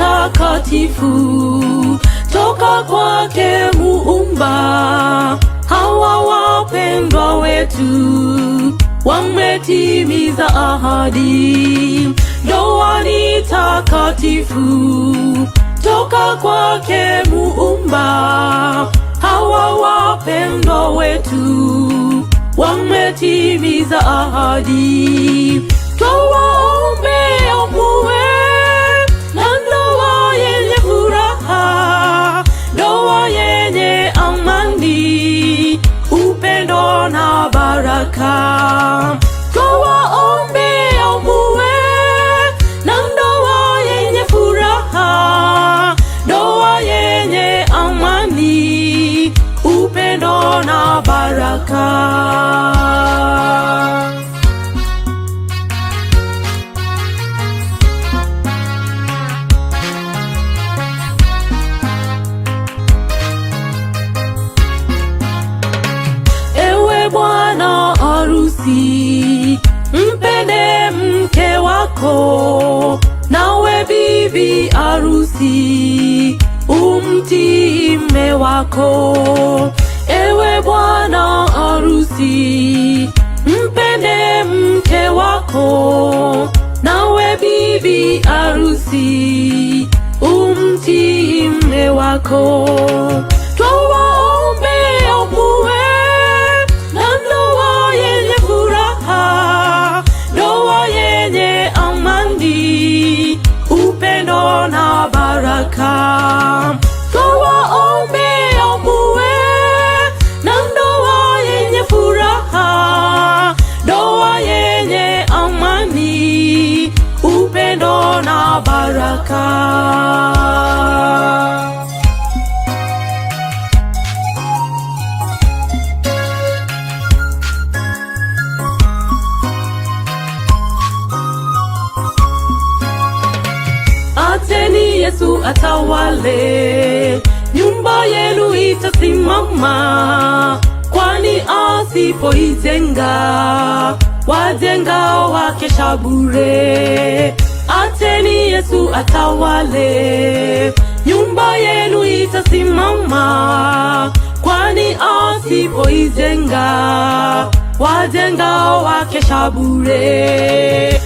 takatifu toka kwake Muumba. Hawa wapendwa wetu wametimiza ahadi. Ndoa ni takatifu toka kwake Muumba. Hawa wapendwa wetu wametimiza ahadi. Twawaombea muwe na ndoa yenye furaha, ndoa yenye amani, upendo na baraka. Twawaombea muwe na ndoa yenye furaha, ndoa yenye amani, upendo na baraka. Bwana harusi, mpende mke wako, nawe bibi harusi, umtii mume wako. Ewe bwana harusi, mpende mke wako, nawe bibi harusi, umtii mume wako. Twawaombea muwe na baraka. Twawaombea muwe na ndoa yenye furaha, ndoa yenye amani, upendo na baraka. Acheni Yesu atawale, nyumba yenu itasimama, kwani asipoijenga wajenga wakesha bure. Acheni Yesu atawale, nyumba yenu itasimama, kwani asipoijenga wajenga wakesha bure.